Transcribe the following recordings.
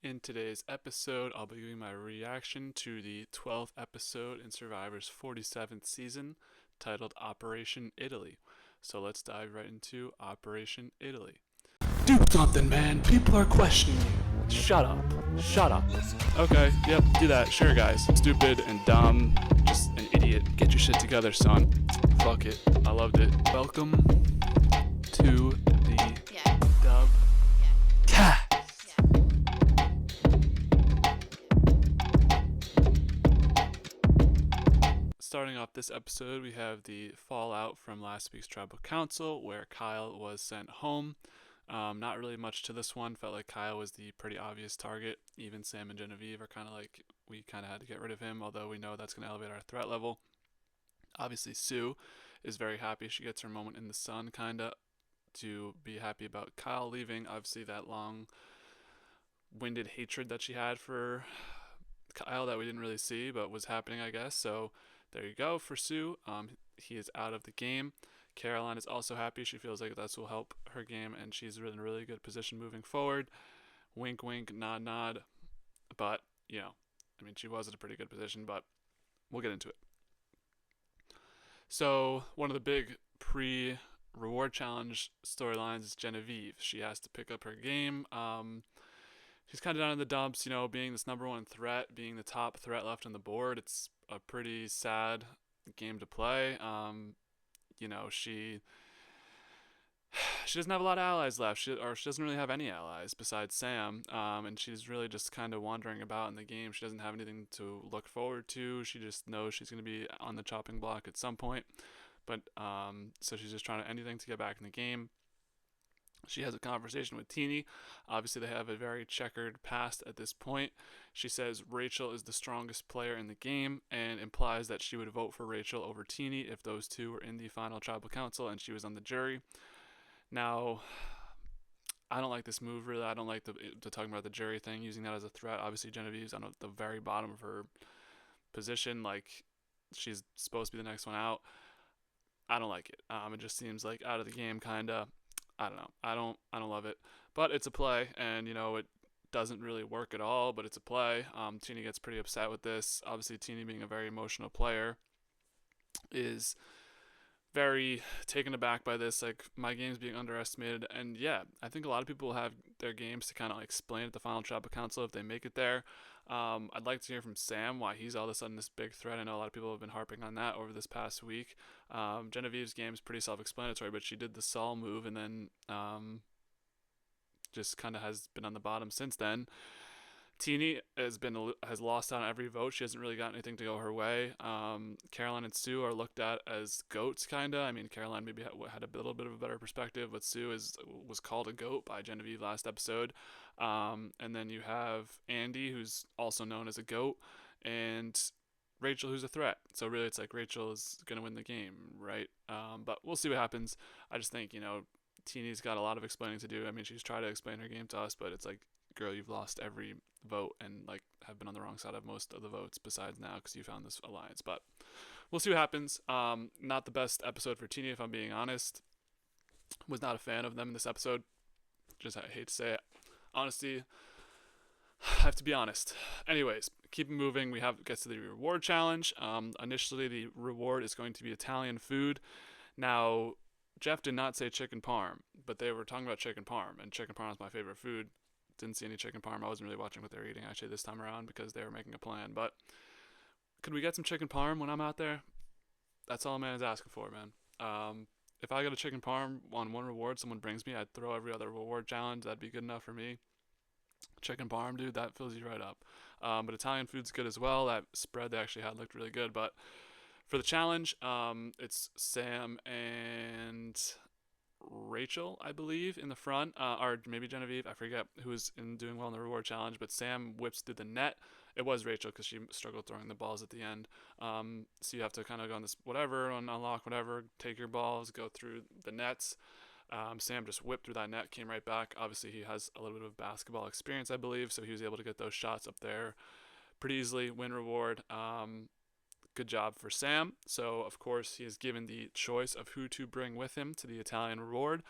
In today's episode, I'll be giving my reaction to the 12th episode in Survivor's 47th season, titled Operation Italy. So let's dive right into Operation Italy. Do something, man. People are questioning you. Shut up. Shut up. Okay, yep, do that. Sure, guys. Stupid and dumb. Just an idiot. Get your shit together, son. Fuck it. I loved it. Welcome to the dub cast. Starting off this episode, we have the fallout from last week's tribal council where Kyle was sent home. Not really much to this one. Felt like Kyle was the pretty obvious target. Even Sam and Genevieve are kind of like, we kind of had to get rid of him, although we know that's going to elevate our threat level. Obviously, Sue is very happy. She gets her moment in the sun, kind of, to be happy about Kyle leaving. Obviously, that long winded hatred that she had for Kyle that we didn't really see, but was happening, I guess. So there you go for Sue. He is out of the game. Caroline is also happy. She feels like this will help her game, and she's in a really good position moving forward. Wink, wink, nod, nod. But, she was in a pretty good position, but we'll get into it. So, one of the big pre-reward challenge storylines is Genevieve. She has to pick up her game. She's kind of down in the dumps, being this number one threat, being the top threat left on the board. It's a pretty sad game to play. She doesn't have a lot of allies left, she doesn't really have any allies besides Sam, and she's really just kind of wandering about in the game. She doesn't have anything to look forward to. She just knows she's going to be on the chopping block at some point, but so she's just trying anything to get back in the game. She has a conversation with Teeny. Obviously, they have a very checkered past at this point. She says Rachel is the strongest player in the game and implies that she would vote for Rachel over Teeny if those two were in the final tribal council and she was on the jury. Now, I don't like this move, really. I don't like the talking about the jury thing, using that as a threat. Obviously, Genevieve's on the very bottom of her position. Like, she's supposed to be the next one out. I don't like it. It just seems like out of the game, kind of. I don't know. I don't love it, but it's a play, and it doesn't really work at all. But it's a play. Teeny gets pretty upset with this. Obviously, Teeny being a very emotional player is very taken aback by this. Like, my game's being underestimated, and yeah, I think a lot of people have their games to kind of explain at the final tribal council if they make it there. I'd like to hear from Sam why he's all of a sudden this big threat. I know a lot of people have been harping on that over this past week. Genevieve's game is pretty self-explanatory, but she did the Saul move and then just kind of has been on the bottom since then. Teeny has lost on every vote. She hasn't really got anything to go her way. Caroline and Sue are looked at as goats, kinda. Caroline maybe had a little bit of a better perspective, but Sue was called a goat by Genevieve last episode. And then you have Andy, who's also known as a goat, and Rachel, who's a threat. So really, it's like Rachel is gonna win the game, right? But we'll see what happens. I just think Teeny's got a lot of explaining to do. She's tried to explain her game to us, but it's like, girl, you've lost every vote and like have been on the wrong side of most of the votes besides now because you found this alliance. But we'll see what happens. Not the best episode for Teeny, if I'm being honest. Was not a fan of them in this episode. Just I hate to say it. Honesty, I have to be honest. Anyways, keep moving. We have gets to the reward challenge. Initially, the reward is going to be Italian food. Now, Jeff did not say chicken parm, but they were talking about chicken parm, and chicken parm is my favorite food. Didn't see any chicken parm. I wasn't really watching what they were eating actually this time around because they were making a plan. But could we get some chicken parm when I'm out there? That's all a man is asking for, man. If I get a chicken parm on one reward someone brings me, I'd throw every other reward challenge. That'd be good enough for me. Chicken parm, dude, that fills you right up. But Italian food's good as well. That spread they actually had looked really good. But for the challenge, it's Sam and Rachel, I believe, in the front, or maybe Genevieve, I forget who's doing well in the reward challenge, but Sam whips through the net. It was Rachel because she struggled throwing the balls at the end. So you have to kind of go on this whatever, unlock whatever, take your balls, go through the nets. Sam just whipped through that net, came right back. Obviously, he has a little bit of basketball experience, I believe, so he was able to get those shots up there pretty easily, win reward. Good job for Sam. So, of course, he is given the choice of who to bring with him to the Italian reward.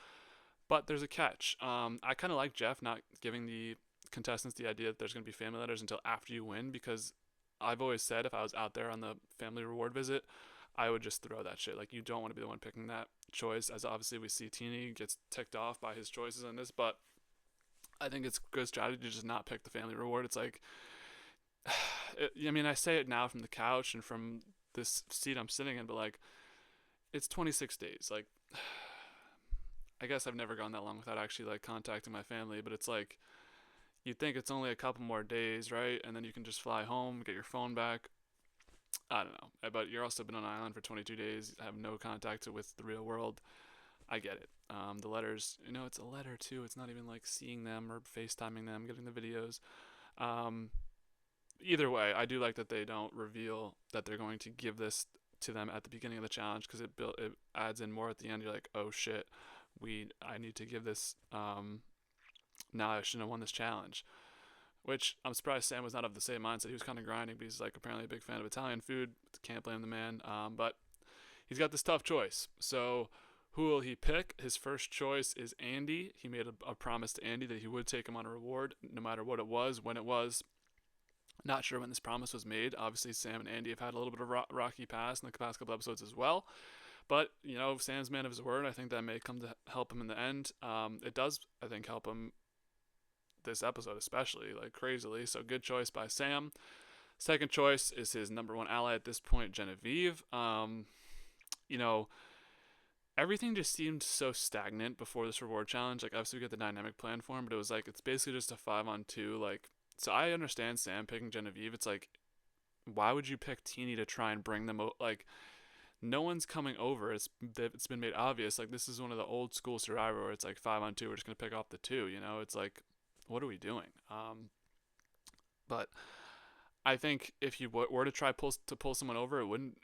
But there's a catch. I kind of like Jeff not giving the contestants the idea that there's going to be family letters until after you win, because I've always said if I was out there on the family reward visit, I would just throw that shit. Like, you don't want to be the one picking that choice, as obviously we see Teeny gets ticked off by his choices in this, but I think it's good strategy to just not pick the family reward. It's like, I mean, I say it now from the couch and from this seat I'm sitting in, but like, it's 26 days. Like, I guess I've never gone that long without actually like contacting my family, but it's like, you'd think it's only a couple more days, right? And then you can just fly home, get your phone back. I don't know. But you're also been on an island for 22 days, have no contact with the real world. I get it. The letters, it's a letter too. It's not even like seeing them or FaceTiming them, getting the videos. Um, Either way, I do like that they don't reveal that they're going to give this to them at the beginning of the challenge, because it adds in more at the end. You're like, oh shit, I need to give this. Now I shouldn't have won this challenge. Which I'm surprised Sam was not of the same mindset. He was kind of grinding, but he's like apparently a big fan of Italian food. Can't blame the man. But he's got this tough choice. So who will he pick? His first choice is Andy. He made a promise to Andy that he would take him on a reward, no matter what it was, when it was. Not sure when this promise was made. Obviously, Sam and Andy have had a little bit of rocky past in the past couple episodes as well. But, Sam's man of his word. I think that may come to help him in the end. It does, I think, help him this episode especially, like crazily. So good choice by Sam. Second choice is his number one ally at this point, Genevieve. You know, everything just seemed so stagnant before this reward challenge. Like, obviously we get the dynamic plan for him, but it was like, it's basically just a 5-on-2. Like, so I understand Sam picking Genevieve. It's like, why would you pick Teeny to try and bring them like, no one's coming over. It's been made obvious. Like, this is one of the old school Survivor where it's like 5-on-2. We're just gonna pick off the two. It's like, what are we doing? But I think if you were to try to pull someone over, it wouldn't.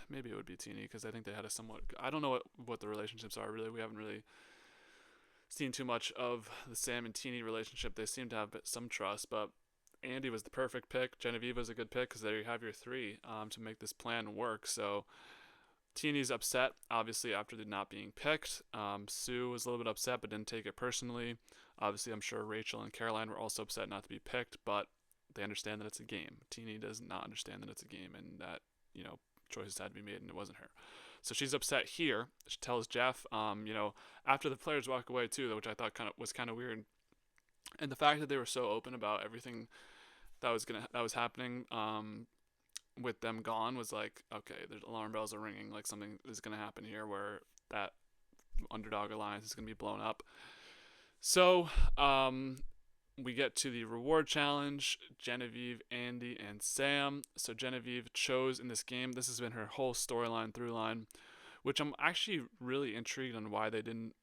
Maybe it would be Teeny, because I think they had a somewhat. I don't know what the relationships are really. We haven't really seen too much of the Sam and Teeny relationship. They seem to have some trust, but Andy was the perfect pick. Genevieve was a good pick, because there you have your three to make this plan work. So Teeny's upset, obviously, after the not being picked. Sue was a little bit upset, but didn't take it personally. Obviously, I'm sure Rachel and Caroline were also upset not to be picked, but they understand that it's a game. Teeny does not understand that it's a game, and that, choices had to be made, and it wasn't her. So she's upset here. She tells Jeff, after the players walk away too, which I thought was kind of weird. And the fact that they were so open about everything that was happening, with them gone, was like, okay, the alarm bells are ringing. Like, something is gonna happen here where that underdog alliance is gonna be blown up. So, we get to the reward challenge. Genevieve, Andy, and Sam. So Genevieve chose in this game. This has been her whole storyline through line, which I'm actually really intrigued on why they didn't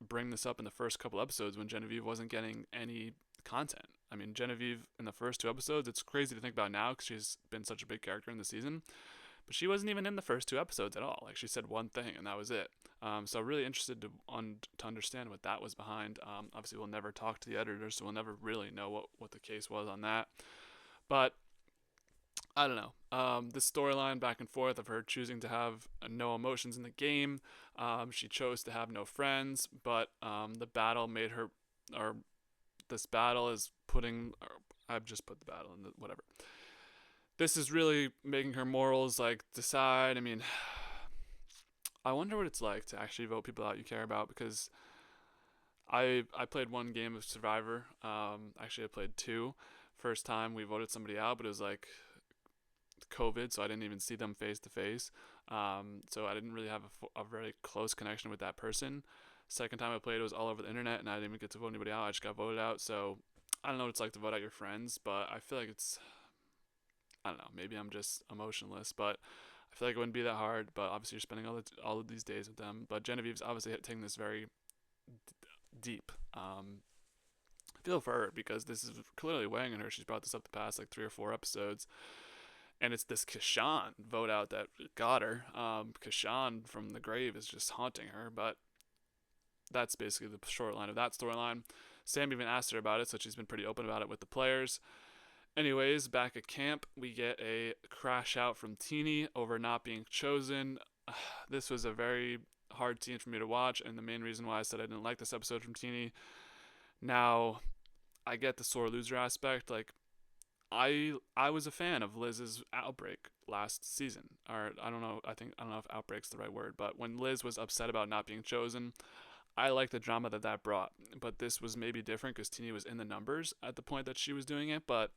bring this up in the first couple episodes when Genevieve wasn't getting any content. I mean, Genevieve in the first 2 episodes, it's crazy to think about now because she's been such a big character in the season, but she wasn't even in the first 2 episodes at all. Like, she said one thing and that was it. So really interested to understand what that was behind. Obviously, we'll never talk to the editors, so we'll never really know what the case was on that. But I don't know. This storyline back and forth of her choosing to have no emotions in the game. She chose to have no friends, but the battle made her, or this battle is putting, I've just put the battle in the whatever. This is really making her morals like decide. I mean, I wonder what it's like to actually vote people out you care about, because I played 1 game of Survivor. Actually, I played 2. First time we voted somebody out, but it was like COVID, so I didn't even see them face to face. So I didn't really have a very close connection with that person. Second time I played, it was all over the internet, and I didn't even get to vote anybody out. I just got voted out. So I don't know what it's like to vote out your friends, but I feel like I don't know, maybe I'm just emotionless, but I feel like it wouldn't be that hard. But obviously you're spending all of these days with them. But Genevieve's obviously taking this very deep. I feel for her, because this is clearly weighing on her. She's brought this up the past like 3 or 4 episodes. And it's this Kashan vote out that got her. Kashan from the grave is just haunting her, but that's basically the short line of that storyline. Sam even asked her about it, so she's been pretty open about it with the players. Anyways, back at camp, we get a crash out from Teeny over not being chosen. This was a very hard scene for me to watch, and the main reason why I said I didn't like this episode from Teeny. Now, I get the sore loser aspect. Like I was a fan of Liz's outbreak last season, or I don't know if outbreak's the right word, but when Liz was upset about not being chosen, I like the drama that that brought. But this was maybe different because Teeny was in the numbers at the point that she was doing it. But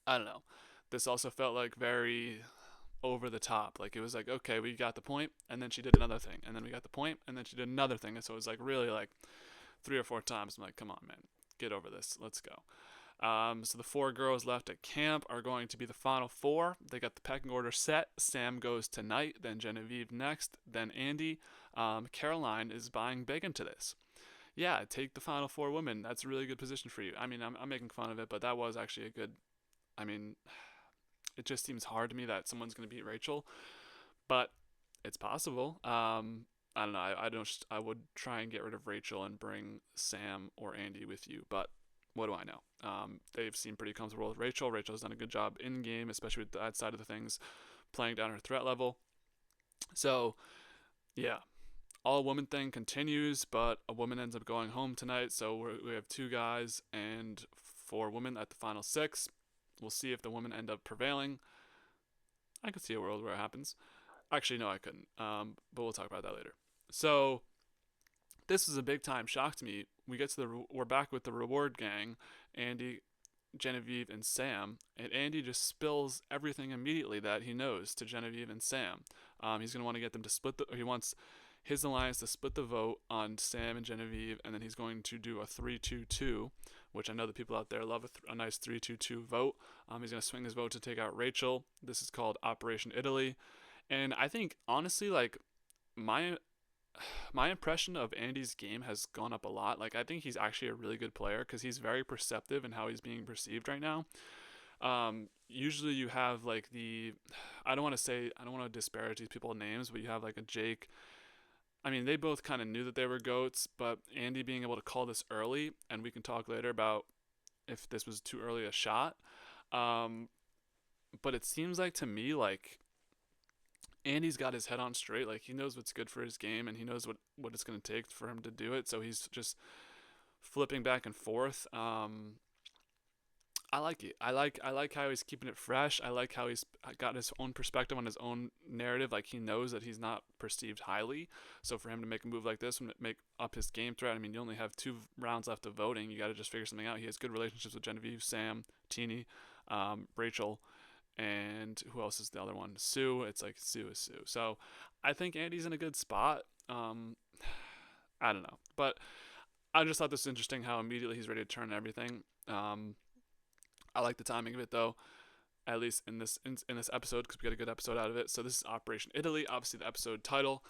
I don't know. This also felt like very over the top. Like it was like, okay, we got the point, and then she did another thing, and then we got the point, and then she did another thing, and so it was like really like 3 or 4 times. I'm like, come on, man, get over this. Let's go. So the 4 girls left at camp are going to be the final 4. They got the pecking order set. Sam goes tonight, then Genevieve next, then Andy. Caroline is buying big into this. Yeah, take the final 4 women. That's a really good position for you. I mean, I'm making fun of it, but that was actually a good. I mean, it just seems hard to me that someone's going to beat Rachel, but it's possible. I don't know. I don't. I would try and get rid of Rachel and bring Sam or Andy with you, but what do I know? They've seemed pretty comfortable with Rachel. Rachel's done a good job in game, especially with that side of the things, playing down her threat level. So yeah, all woman thing continues, but a woman ends up going home tonight. So we have 2 guys and 4 women at the final 6. We'll see if the women end up prevailing. I could see a world where it happens. Actually, no, I couldn't. But we'll talk about that later. So this was a big time shock to me. We're back with the reward gang, Andy, Genevieve, and Sam, and Andy just spills everything immediately that he knows to Genevieve and Sam. He's gonna want to get them to he wants his alliance to split the vote on Sam and Genevieve, and then he's going to do a 3-2-2, which I know the people out there love a nice 3-2-2 vote. He's gonna swing his vote to take out Rachel. This is called Operation Italy, and I think honestly, like my my impression of Andy's game has gone up a lot. Like I think he's actually a really good player because he's very perceptive in how he's being perceived right now. Usually you have like I don't want to disparage these people's names, but you have like a Jake. I mean, they both kind of knew that they were goats, but Andy being able to call this early, and we can talk later about if this was too early a shot. Um, but it seems like to me like Andy's got his head on straight. Like he knows what's good for his game, and he knows what it's going to take for him to do it. So he's just flipping back and forth. I like it. I like how he's keeping it fresh. I like how he's got his own perspective on his own narrative. Like he knows that he's not perceived highly. So for him to make a move like this and make up his game threat, I mean, you only have 2 rounds left of voting. You got to just figure something out. He has good relationships with Genevieve, Sam, Teeny, Rachel, and who else is the other one? Sue. It's like Sue is Sue. So I think Andy's in a good spot. I don't know, but I just thought this was interesting how immediately he's ready to turn everything. I like the timing of it though, at least in this episode because we got a good episode out of it. So this is Operation Italy. Obviously the episode title,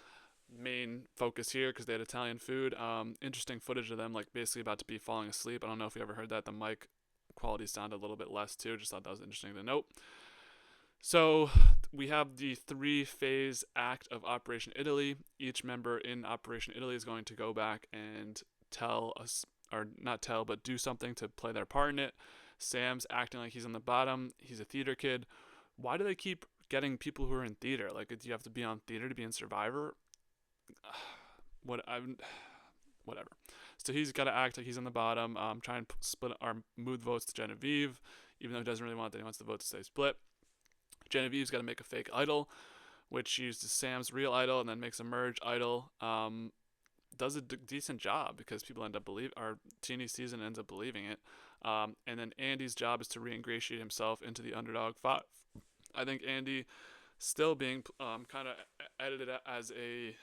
main focus here because they had Italian food. Interesting footage of them like basically about to be falling asleep. I don't know if you ever heard that. The mic quality sounded a little bit less too. Just thought that was interesting to note. So we have the 3-phase act of Operation Italy. Each member in Operation Italy is going to go back and tell us, or not tell, but do something to play their part in it. Sam's acting like he's on the bottom. He's a theater kid. Why do they keep getting people who are in theater? Like, do you have to be on theater to be in Survivor? Whatever. So he's got to act like he's on the bottom. Try and split our mood votes to Genevieve, even though he doesn't really want that. He wants the vote to stay split. Genevieve's got to make a fake idol, which uses Sam's real idol and then makes a merge idol. Does a decent job because people end up our teeny season ends up believing it. And then Andy's job is to re-ingratiate himself into the underdog 5. I think Andy still being kind of edited as a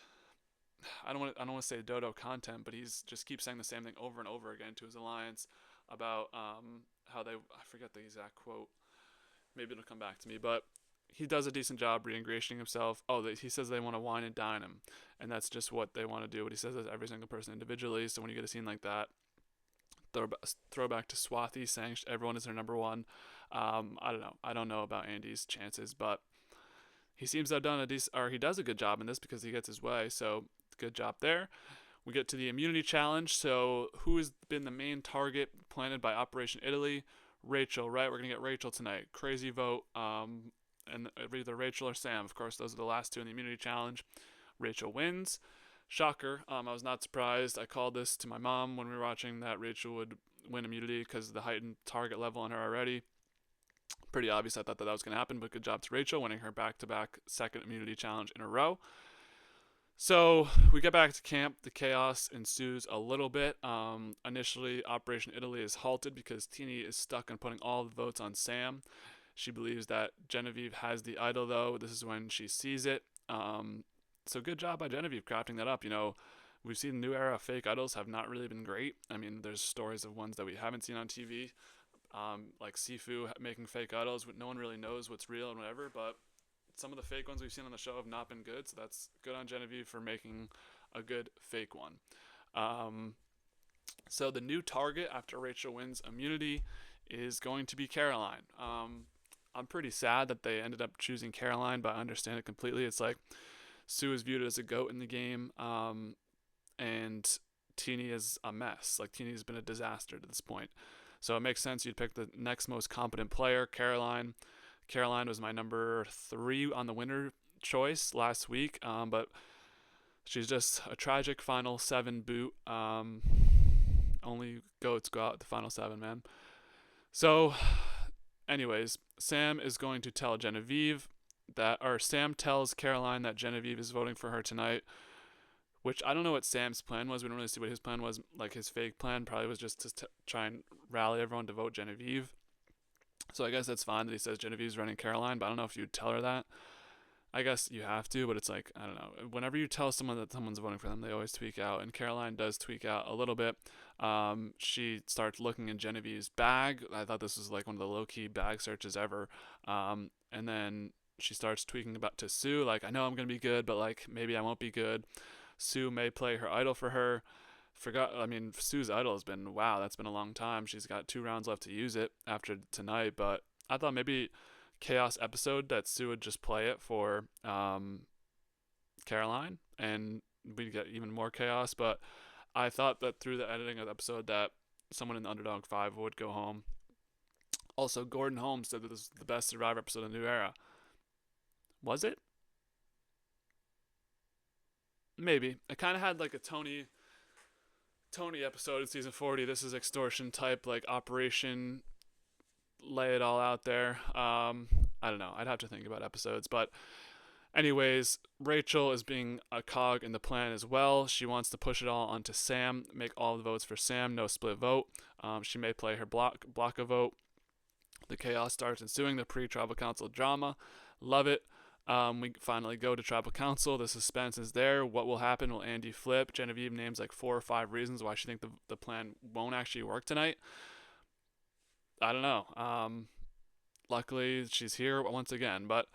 I don't want to say dodo content, but he's just keeps saying the same thing over and over again to his alliance about how I forget the exact quote. Maybe it'll come back to me, but he does a decent job re-ingratiating himself. He says they want to wine and dine him, and that's just what they want to do. But he says that every single person individually. So when you get a scene like that, throwback to Swathi saying everyone is their number one. I don't know. I don't know about Andy's chances, but he seems to have done he does a good job in this because he gets his way. So good job there. We get to the immunity challenge. So who has been the main target planted by Operation Italy? Rachel, right? We're gonna get Rachel tonight. Crazy vote. And either Rachel or Sam. Of course, those are the last 2 in the immunity challenge. Rachel wins. Shocker. I was not surprised. I called this to my mom when we were watching that Rachel win immunity because of the heightened target level on her already. Pretty obvious. I thought that was going to happen, but good job to Rachel winning her back-to-back second immunity challenge in a row. So we get back to camp. The chaos ensues a little bit. Initially, Operation Italy is halted because Teeny is stuck on putting all the votes on Sam. She believes that Genevieve has the idol, though. This is when she sees it. So good job by Genevieve crafting that up. We've seen new era fake idols have not really been great. I mean, there's stories of ones that we haven't seen on TV, like Sifu making fake idols. No one really knows what's real and whatever, but some of the fake ones we've seen on the show have not been good, so that's good on Genevieve for making a good fake one. So the new target after Rachel wins immunity is going to be Caroline. I'm pretty sad that they ended up choosing Caroline, but I understand it completely. It's like Sue is viewed as a goat in the game, and Teeny is a mess. Like, Teeny's been a disaster to this point. So it makes sense you'd pick the next most competent player, Caroline. Caroline was my number 3 on the winner choice last week, but she's just a tragic final 7 boot. Only goats go out the final 7, man. So, anyways, Sam is going to tell Genevieve Sam tells Caroline that Genevieve is voting for her tonight, which I don't know what Sam's plan was. We don't really see what his plan was. Like, his fake plan probably was just to try and rally everyone to vote Genevieve. So I guess that's fine that he says Genevieve's running Caroline, but I don't know if you'd tell her that. I guess you have to, but it's like, I don't know. Whenever you tell someone that someone's voting for them, they always tweak out, and Caroline does tweak out a little bit. She starts looking in Genevieve's bag. I thought this was like one of the low-key bag searches ever. And then she starts tweaking about to Sue, like, I know I'm going to be good, but like, maybe I won't be good. Sue may play her idol for her. Sue's idol has been, wow, that's been a long time. She's got 2 rounds left to use it after tonight, but I thought maybe Chaos episode that Sue would just play it for Caroline, and we'd get even more chaos, but I thought that through the editing of the episode that someone in the Underdog 5 would go home. Also, Gordon Holmes said that this was the best Survivor episode of the new era. Was it? Maybe. It kind of had like a Tony episode in season 40. This is extortion type, like Operation lay it all out there. I don't know. I'd have to think about episodes. But anyways, Rachel is being a cog in the plan as well. She wants to push it all onto Sam, make all the votes for Sam, no split vote. She may play her block a vote. The chaos starts ensuing, the pre-tribal council drama. Love it. We finally go to tribal council. The suspense is there. What will happen? Will Andy flip? Genevieve names like 4 or 5 reasons why she thinks the plan won't actually work tonight. I don't know. Luckily, she's here once again. But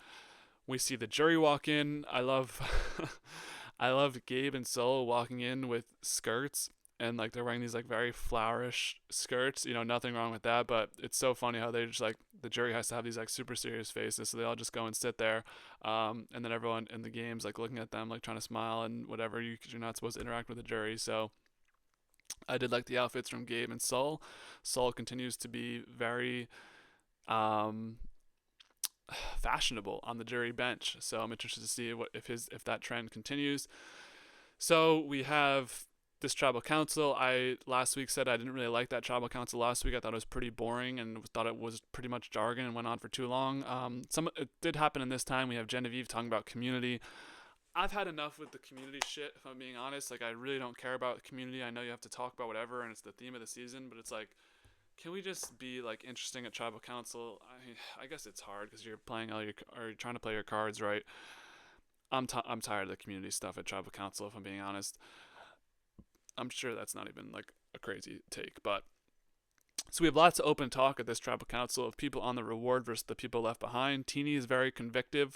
we see the jury walk in. I love Gabe and Sol walking in with skirts. And like they're wearing these like very flourish skirts, nothing wrong with that, but it's so funny how they just like the jury has to have these like super serious faces, so they all just go and sit there, and then everyone in the game's like looking at them like trying to smile and whatever, because you're not supposed to interact with the jury. So I did like the outfits from Gabe and Sol. Sol continues to be very fashionable on the jury bench, so I'm interested to see if that trend continues. So we have this tribal council. I last week said I didn't really like that tribal council last week. I thought it was pretty boring and thought it was pretty much jargon and went on for too long. It did happen in this time. We have Genevieve talking about community. I've had enough with the community shit, if I'm being honest. Like, I really don't care about community. I know you have to talk about whatever and it's the theme of the season, but it's like, can we just be like interesting at tribal council? I guess it's hard because you're playing or you're trying to play your cards right. I'm tired of the community stuff at tribal council, if I'm being honest. I'm sure that's not even like a crazy take, but so we have lots of open talk at this tribal council of people on the reward versus the people left behind. Teeny is very convicting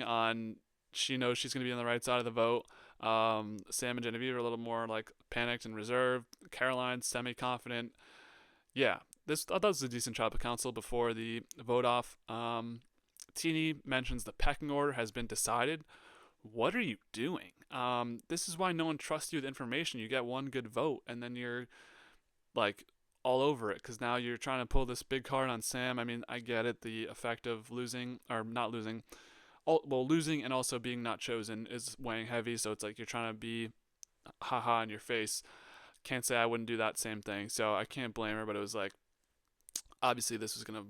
on, she knows she's going to be on the right side of the vote. Sam and Genevieve are a little more like panicked and reserved. Caroline's semi-confident. Yeah, I thought this was a decent tribal council before the vote off. Teeny mentions the pecking order has been decided. What are you doing? This is why no one trusts you with information. You get one good vote, and then you're like all over it because now you're trying to pull this big card on Sam. I mean, I get it. The effect of losing or not losing, losing and also being not chosen is weighing heavy. So it's like you're trying to be haha in your face. Can't say I wouldn't do that same thing. So I can't blame her, but it was like, obviously this was gonna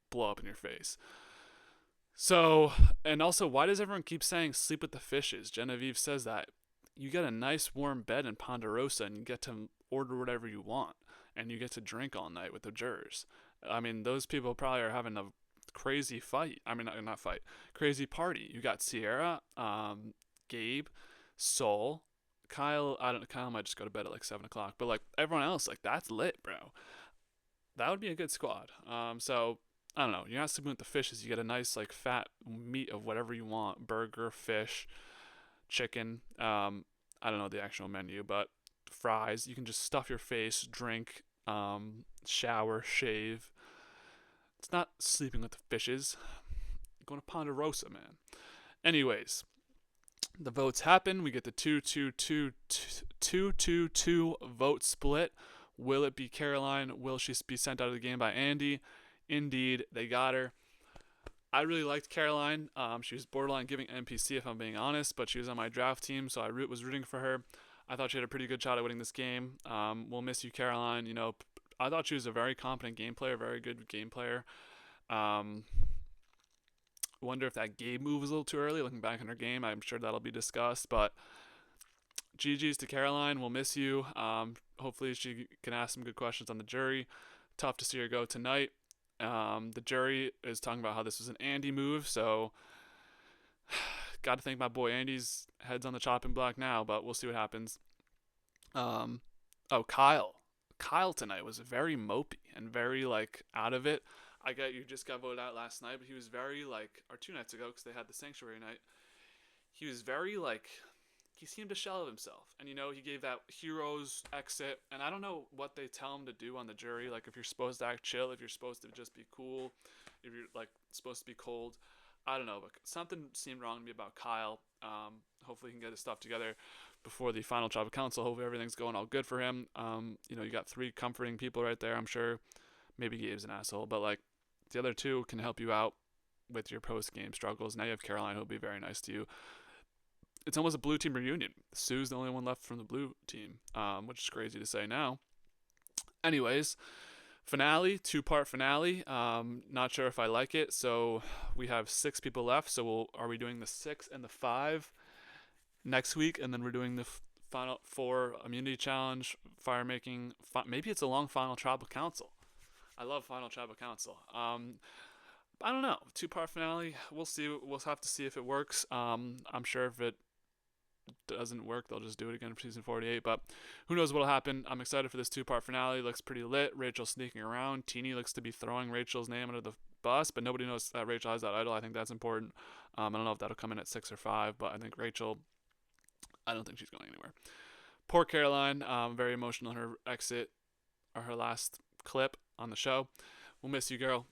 blow up in your face. So, and also, why does everyone keep saying sleep with the fishes? Genevieve says that. You get a nice warm bed in Ponderosa and you get to order whatever you want and you get to drink all night with the jurors. I mean, those people probably are having a crazy fight. I mean, not fight, crazy party. You got Sierra, Gabe, Soul, Kyle. I don't know. Kyle might just go to bed at like 7 o'clock, but like everyone else, like that's lit, bro. That would be a good squad. So I don't know. You're not sleeping with the fishes. You get a nice like fat meat of whatever you want: burger, fish, chicken. I don't know the actual menu, but fries. You can just stuff your face, drink, shower, shave. It's not sleeping with the fishes. You're going to Ponderosa, man. Anyways, the votes happen. We get the 2-2-2 vote split. Will it be Caroline? Will she be sent out of the game by Andy? Indeed, they got her. I really liked Caroline. She was borderline giving NPC, if I'm being honest, but she was on my draft team, so I was rooting for her. I thought she had a pretty good shot at winning this game. We'll miss you, Caroline. You know, I thought she was a very competent game player, very good game player. Wonder if that Gabe move was a little too early. Looking back on her game, I'm sure that'll be discussed. But GG's to Caroline. We'll miss you. Hopefully she can ask some good questions on the jury. Tough to see her go tonight. The jury is talking about how this was an Andy move, so got to think my boy Andy's head's on the chopping block now, but we'll see what happens. Kyle. Kyle tonight was very mopey and very like out of it. I get you just got voted out last night, but he was very like, or 2 nights ago because they had the sanctuary night. He was very like, he seemed a shell of himself, and you know he gave that hero's exit, and I don't know what they tell him to do on the jury. Like if you're supposed to act chill, if you're supposed to just be cool, if you're like supposed to be cold. I don't know, but something seemed wrong to me about Kyle. Hopefully he can get his stuff together before the final tribal council. Hopefully everything's going all good for him. You know, you got 3 comforting people right there, I'm sure. Maybe Gabe's an asshole, but like the other 2 can help you out with your post-game struggles. Now you have Caroline, who'll be very nice to you. It's almost a blue team reunion. Sue's the only one left from the blue team, which is crazy to say now. Anyways, finale, 2-part finale. Not sure if I like it. So we have 6 people left. So are we doing the 6 and the 5 next week? And then we're doing the final 4 immunity challenge, fire making. Maybe it's a long final tribal council. I love final tribal council. I don't know. 2-part finale. We'll see. We'll have to see if it works. I'm sure if it doesn't work, they'll just do it again for season 48, but who knows what'll happen. I'm excited for this 2-part finale. It looks pretty lit. Rachel sneaking around. Teeny looks to be throwing Rachel's name under the bus, but nobody knows that Rachel has that idol. I think that's important. I don't know if that'll come in at 6 or 5, but I think Rachel, I don't think she's going anywhere. Poor Caroline, very emotional in her exit, or her last clip on the show. We'll miss you, girl.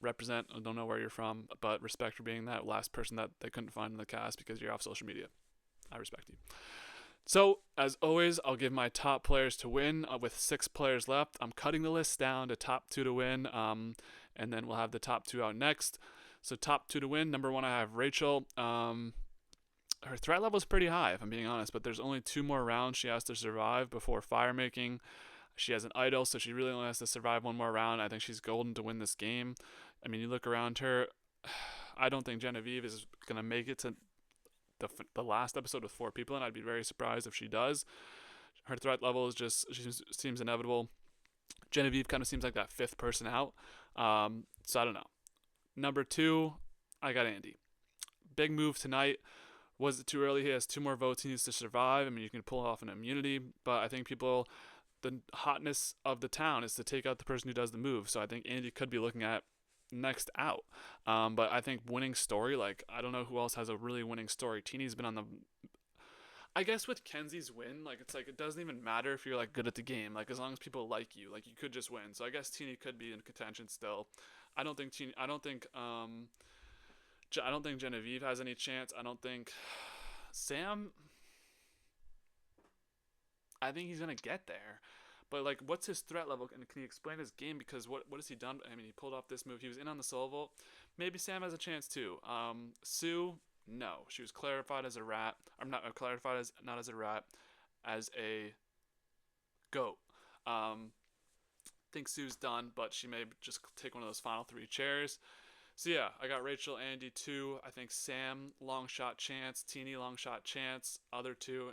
Represent. I don't know where you're from, but respect for being that last person that they couldn't find in the cast because you're off social media. I respect you. So, as always, I'll give my top players to win with 6 players left. I'm cutting the list down to top 2 to win, and then we'll have the top 2 out next. So, top 2 to win. Number 1, I have Rachel. Her threat level is pretty high, if I'm being honest, but there's only 2 more rounds she has to survive before fire making. She has an idol, so she really only has to survive 1 more round. I think she's golden to win this game. I mean, you look around her, I don't think Genevieve is going to make it to the last episode with 4 people, and I'd be very surprised if she does. Her threat level is just, she seems inevitable. Genevieve kind of seems like that 5th person out. So I don't know. Number 2, I got Andy. Big move tonight. Was it too early? He has 2 more votes he needs to survive. I mean, you can pull off an immunity, but I think the hotness of the town is to take out the person who does the move. So I think Andy could be looking at next out. But I think winning story, like, I don't know who else has a really winning story. Teeny's been on the, I guess with Kenzie's win, like, it's like, it doesn't even matter if you're like good at the game. Like, as long as people like you, like, you could just win. So I guess Teeny could be in contention still. I don't think Genevieve has any chance. I don't think Sam, I think he's going to get there. But, like, what's his threat level? And can he explain his game? Because what has he done? I mean, he pulled off this move. He was in on the solo vault. Maybe Sam has a chance, too. Sue, no. She was clarified as a rat. I'm not clarified as, not as a rat, as a GOAT. Think Sue's done, but she may just take one of those final 3 chairs. So yeah, I got Rachel, Andy 2. I think Sam, long shot chance. Teeny, long shot chance. Other 2,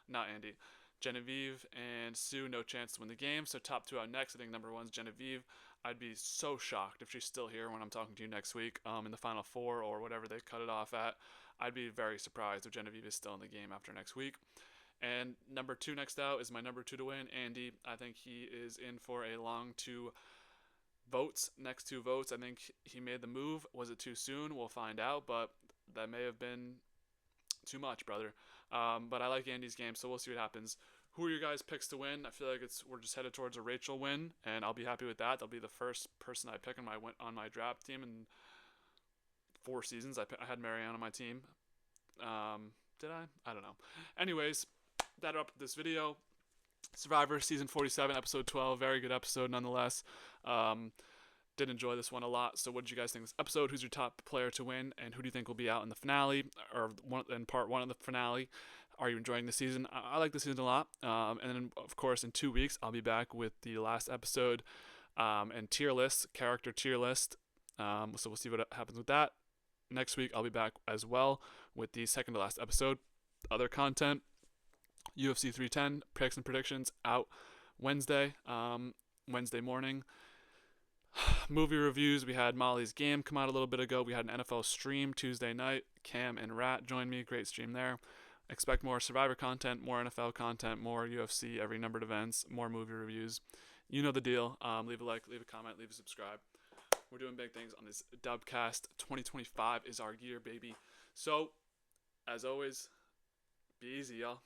not Andy, Genevieve and Sue, no chance to win the game. So top 2 out next. I think number 1's Genevieve. I'd be so shocked if she's still here when I'm talking to you next week, in the final 4 or whatever they cut it off at. I'd be very surprised if Genevieve is still in the game after next week. And number 2 next out is my number 2 to win, Andy. I think he is in for a long 2 votes. Next 2 votes, I think he made the move. Was it too soon? We'll find out, but that may have been too much, brother. But I like Andy's game, so we'll see what happens. Who are your guys' picks to win? I feel like we're just headed towards a Rachel win, and I'll be happy with that. That'll be the first person I pick on my draft team in 4 seasons. I had Marianne on my team. Did I? I don't know. Anyways, that up this video. Survivor season 47, episode 12. Very good episode nonetheless. Did enjoy this one a lot. So what did you guys think of this episode? Who's your top player to win, and who do you think will be out in the finale, or in part 1 of the finale? Are you enjoying the season? I like the season a lot. And then, of course, in 2 weeks, I'll be back with the last episode and character tier list. So we'll see what happens with that. Next week, I'll be back as well with the second to last episode. Other content, UFC 310, picks and predictions out Wednesday morning. Movie reviews, we had Molly's Game come out a little bit ago. We had an NFL stream Tuesday night. Cam and Rat joined me. Great stream there. Expect more Survivor content, more NFL content, more UFC, every numbered events, more movie reviews. You know the deal. Leave a like, leave a comment, leave a subscribe. We're doing big things on this Dubcast. 2025 is our year, baby. So, as always, be easy, y'all.